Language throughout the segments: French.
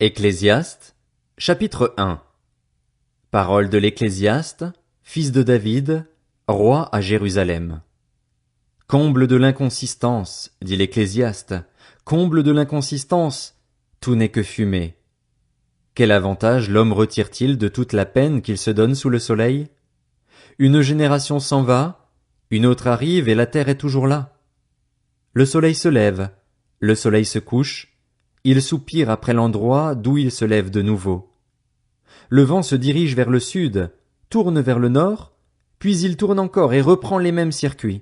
Ecclésiaste, chapitre 1. Parole de l'Ecclésiaste, fils de David, roi à Jérusalem. Comble de l'inconsistance, dit l'Ecclésiaste, comble de l'inconsistance, tout n'est que fumée. Quel avantage l'homme retire-t-il de toute la peine qu'il se donne sous le soleil? Une génération s'en va, une autre arrive et la terre est toujours là. Le soleil se lève, le soleil se couche, il soupire après l'endroit d'où il se lève de nouveau. Le vent se dirige vers le sud, tourne vers le nord, puis il tourne encore et reprend les mêmes circuits.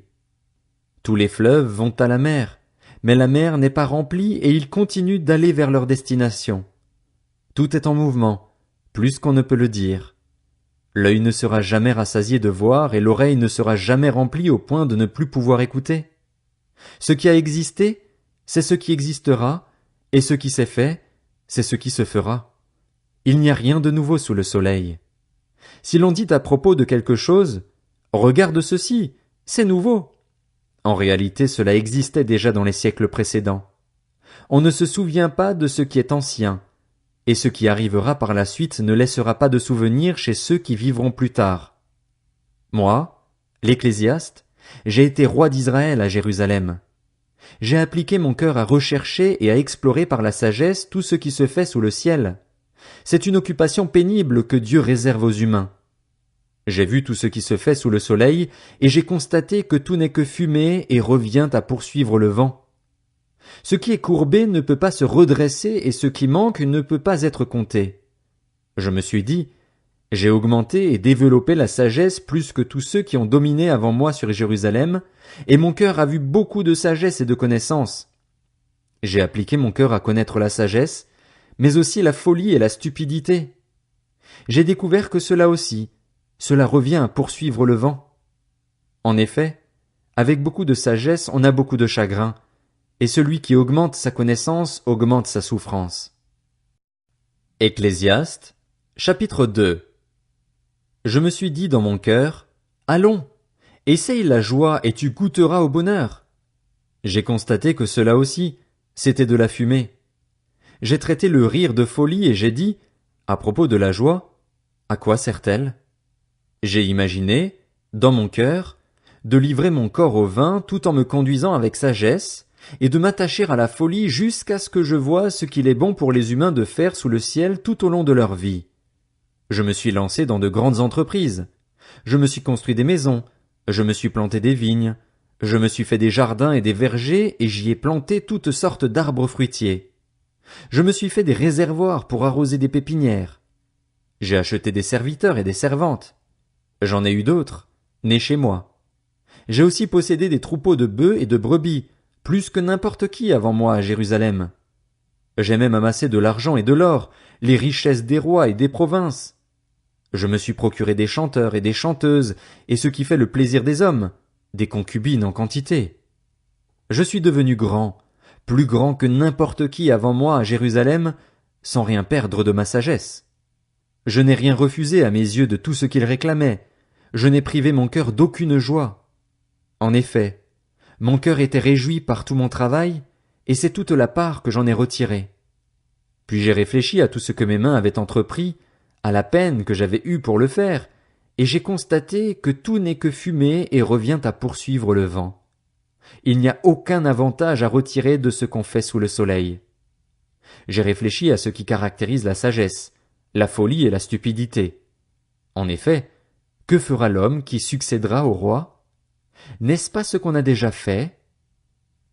Tous les fleuves vont à la mer, mais la mer n'est pas remplie et ils continuent d'aller vers leur destination. Tout est en mouvement, plus qu'on ne peut le dire. L'œil ne sera jamais rassasié de voir et l'oreille ne sera jamais remplie au point de ne plus pouvoir écouter. Ce qui a existé, c'est ce qui existera, et ce qui s'est fait, c'est ce qui se fera. Il n'y a rien de nouveau sous le soleil. Si l'on dit à propos de quelque chose, « Regarde ceci, c'est nouveau », en réalité cela existait déjà dans les siècles précédents. On ne se souvient pas de ce qui est ancien, et ce qui arrivera par la suite ne laissera pas de souvenir chez ceux qui vivront plus tard. Moi, l'Ecclésiaste, j'ai été roi d'Israël à Jérusalem. J'ai appliqué mon cœur à rechercher et à explorer par la sagesse tout ce qui se fait sous le ciel. C'est une occupation pénible que Dieu réserve aux humains. J'ai vu tout ce qui se fait sous le soleil, et j'ai constaté que tout n'est que fumée et revient à poursuivre le vent. Ce qui est courbé ne peut pas se redresser et ce qui manque ne peut pas être compté. Je me suis dit, j'ai augmenté et développé la sagesse plus que tous ceux qui ont dominé avant moi sur Jérusalem, et mon cœur a vu beaucoup de sagesse et de connaissance. J'ai appliqué mon cœur à connaître la sagesse, mais aussi la folie et la stupidité. J'ai découvert que cela aussi, cela revient à poursuivre le vent. En effet, avec beaucoup de sagesse, on a beaucoup de chagrin, et celui qui augmente sa connaissance augmente sa souffrance. Ecclésiaste, chapitre 2. Je me suis dit dans mon cœur, allons, essaye la joie et tu goûteras au bonheur. J'ai constaté que cela aussi, c'était de la fumée. J'ai traité le rire de folie et j'ai dit, à propos de la joie, à quoi sert-elle? J'ai imaginé, dans mon cœur, de livrer mon corps au vin tout en me conduisant avec sagesse, et de m'attacher à la folie jusqu'à ce que je voie ce qu'il est bon pour les humains de faire sous le ciel tout au long de leur vie. Je me suis lancé dans de grandes entreprises. Je me suis construit des maisons, je me suis planté des vignes, je me suis fait des jardins et des vergers et j'y ai planté toutes sortes d'arbres fruitiers. Je me suis fait des réservoirs pour arroser des pépinières. J'ai acheté des serviteurs et des servantes. J'en ai eu d'autres, nés chez moi. J'ai aussi possédé des troupeaux de bœufs et de brebis, plus que n'importe qui avant moi à Jérusalem. J'ai même amassé de l'argent et de l'or, les richesses des rois et des provinces. Je me suis procuré des chanteurs et des chanteuses, et ce qui fait le plaisir des hommes, des concubines en quantité. Je suis devenu grand, plus grand que n'importe qui avant moi à Jérusalem, sans rien perdre de ma sagesse. Je n'ai rien refusé à mes yeux de tout ce qu'ils réclamaient, je n'ai privé mon cœur d'aucune joie. En effet, mon cœur était réjoui par tout mon travail, et c'est toute la part que j'en ai retirée. Puis j'ai réfléchi à tout ce que mes mains avaient entrepris, à la peine que j'avais eue pour le faire, et j'ai constaté que tout n'est que fumée et revient à poursuivre le vent. Il n'y a aucun avantage à retirer de ce qu'on fait sous le soleil. J'ai réfléchi à ce qui caractérise la sagesse, la folie et la stupidité. En effet, que fera l'homme qui succédera au roi? N'est-ce pas ce qu'on a déjà fait?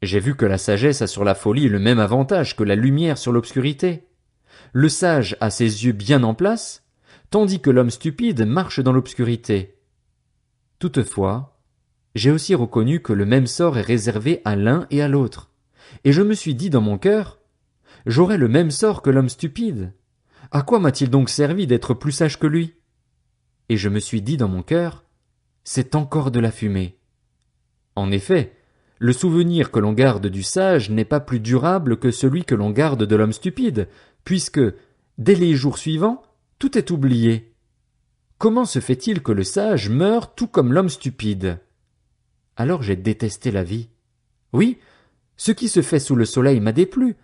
J'ai vu que la sagesse a sur la folie le même avantage que la lumière sur l'obscurité. Le sage a ses yeux bien en place, tandis que l'homme stupide marche dans l'obscurité. Toutefois, j'ai aussi reconnu que le même sort est réservé à l'un et à l'autre, et je me suis dit dans mon cœur, j'aurai le même sort que l'homme stupide. À quoi m'a-t-il donc servi d'être plus sage que lui? Et je me suis dit dans mon cœur, c'est encore de la fumée. En effet, le souvenir que l'on garde du sage n'est pas plus durable que celui que l'on garde de l'homme stupide, puisque, dès les jours suivants, tout est oublié. Comment se fait-il que le sage meure tout comme l'homme stupide? Alors j'ai détesté la vie. Oui, ce qui se fait sous le soleil m'a déplu,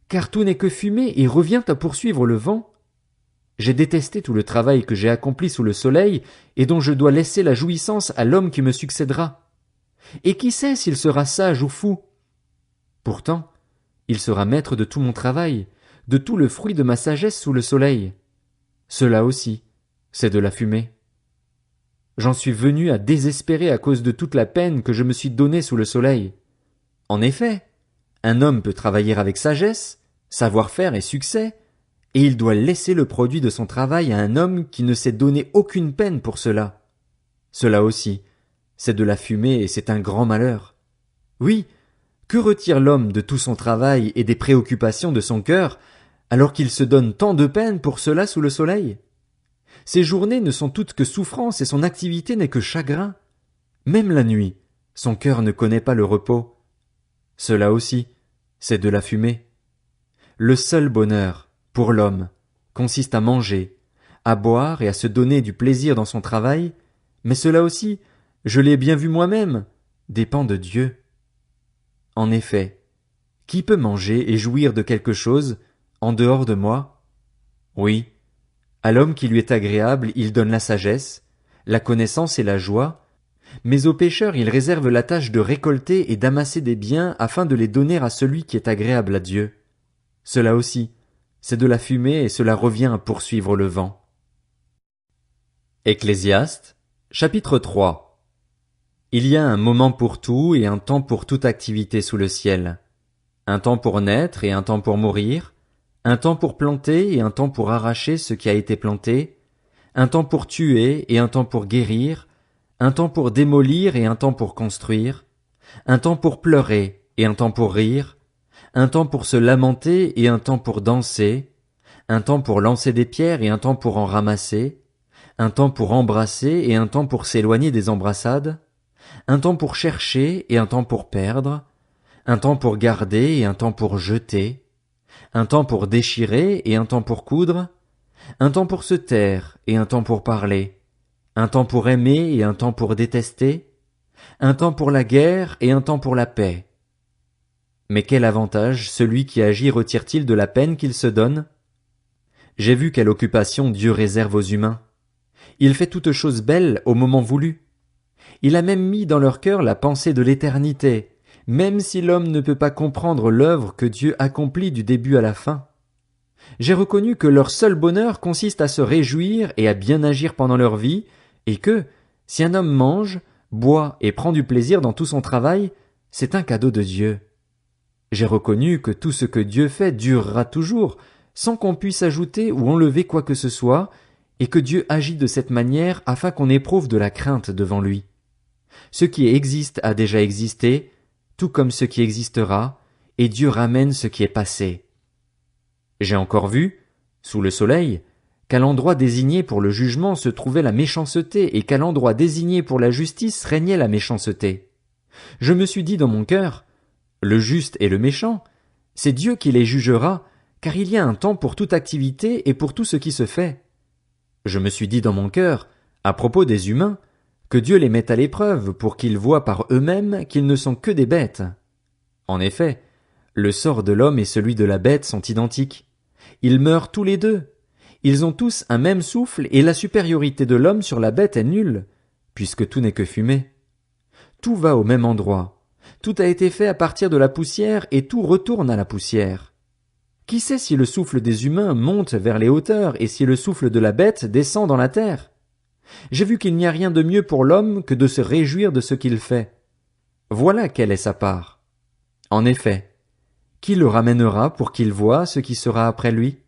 car tout n'est que fumée et revient à poursuivre le vent. J'ai détesté tout le travail que j'ai accompli sous le soleil et dont je dois laisser la jouissance à l'homme qui me succédera. Et qui sait s'il sera sage ou fou? Pourtant, il sera maître de tout mon travail, de tout le fruit de ma sagesse sous le soleil. Cela aussi, c'est de la fumée. J'en suis venu à désespérer à cause de toute la peine que je me suis donnée sous le soleil. En effet, un homme peut travailler avec sagesse, savoir-faire et succès, et il doit laisser le produit de son travail à un homme qui ne s'est donné aucune peine pour cela. Cela aussi, c'est de la fumée et c'est un grand malheur. Oui, que retire l'homme de tout son travail et des préoccupations de son cœur, alors qu'il se donne tant de peine pour cela sous le soleil? Ses journées ne sont toutes que souffrance et son activité n'est que chagrin. Même la nuit, son cœur ne connaît pas le repos. Cela aussi, c'est de la fumée. Le seul bonheur, pour l'homme, consiste à manger, à boire et à se donner du plaisir dans son travail, mais cela aussi, je l'ai bien vu moi-même, dépend de Dieu. En effet, qui peut manger et jouir de quelque chose en dehors de moi? Oui, à l'homme qui lui est agréable, il donne la sagesse, la connaissance et la joie, mais aux pécheurs il réserve la tâche de récolter et d'amasser des biens afin de les donner à celui qui est agréable à Dieu. Cela aussi, c'est de la fumée et cela revient à poursuivre le vent. Ecclésiaste, chapitre 3. Il y a un moment pour tout et un temps pour toute activité sous le ciel. Un temps pour naître et un temps pour mourir, un temps pour planter et un temps pour arracher ce qui a été planté, un temps pour tuer et un temps pour guérir, un temps pour démolir et un temps pour construire, un temps pour pleurer et un temps pour rire, un temps pour se lamenter et un temps pour danser, un temps pour lancer des pierres et un temps pour en ramasser, un temps pour embrasser et un temps pour s'éloigner des embrassades, un temps pour chercher et un temps pour perdre, un temps pour garder et un temps pour jeter, un temps pour déchirer et un temps pour coudre, un temps pour se taire et un temps pour parler, un temps pour aimer et un temps pour détester, un temps pour la guerre et un temps pour la paix. Mais quel avantage celui qui agit retire-t-il de la peine qu'il se donne? J'ai vu quelle occupation Dieu réserve aux humains. Il fait toutes choses belles au moment voulu. Il a même mis dans leur cœur la pensée de l'éternité, même si l'homme ne peut pas comprendre l'œuvre que Dieu accomplit du début à la fin. J'ai reconnu que leur seul bonheur consiste à se réjouir et à bien agir pendant leur vie, et que, si un homme mange, boit et prend du plaisir dans tout son travail, c'est un cadeau de Dieu. J'ai reconnu que tout ce que Dieu fait durera toujours, sans qu'on puisse ajouter ou enlever quoi que ce soit, et que Dieu agit de cette manière afin qu'on éprouve de la crainte devant lui. Ce qui existe a déjà existé, tout comme ce qui existera, et Dieu ramène ce qui est passé. J'ai encore vu, sous le soleil, qu'à l'endroit désigné pour le jugement se trouvait la méchanceté et qu'à l'endroit désigné pour la justice régnait la méchanceté. Je me suis dit dans mon cœur, le juste et le méchant, c'est Dieu qui les jugera, car il y a un temps pour toute activité et pour tout ce qui se fait. Je me suis dit dans mon cœur, à propos des humains, que Dieu les mette à l'épreuve pour qu'ils voient par eux-mêmes qu'ils ne sont que des bêtes. En effet, le sort de l'homme et celui de la bête sont identiques. Ils meurent tous les deux. Ils ont tous un même souffle et la supériorité de l'homme sur la bête est nulle, puisque tout n'est que fumée. Tout va au même endroit. Tout a été fait à partir de la poussière et tout retourne à la poussière. Qui sait si le souffle des humains monte vers les hauteurs et si le souffle de la bête descend dans la terre? J'ai vu qu'il n'y a rien de mieux pour l'homme que de se réjouir de ce qu'il fait. Voilà quelle est sa part. En effet, qui le ramènera pour qu'il voie ce qui sera après lui?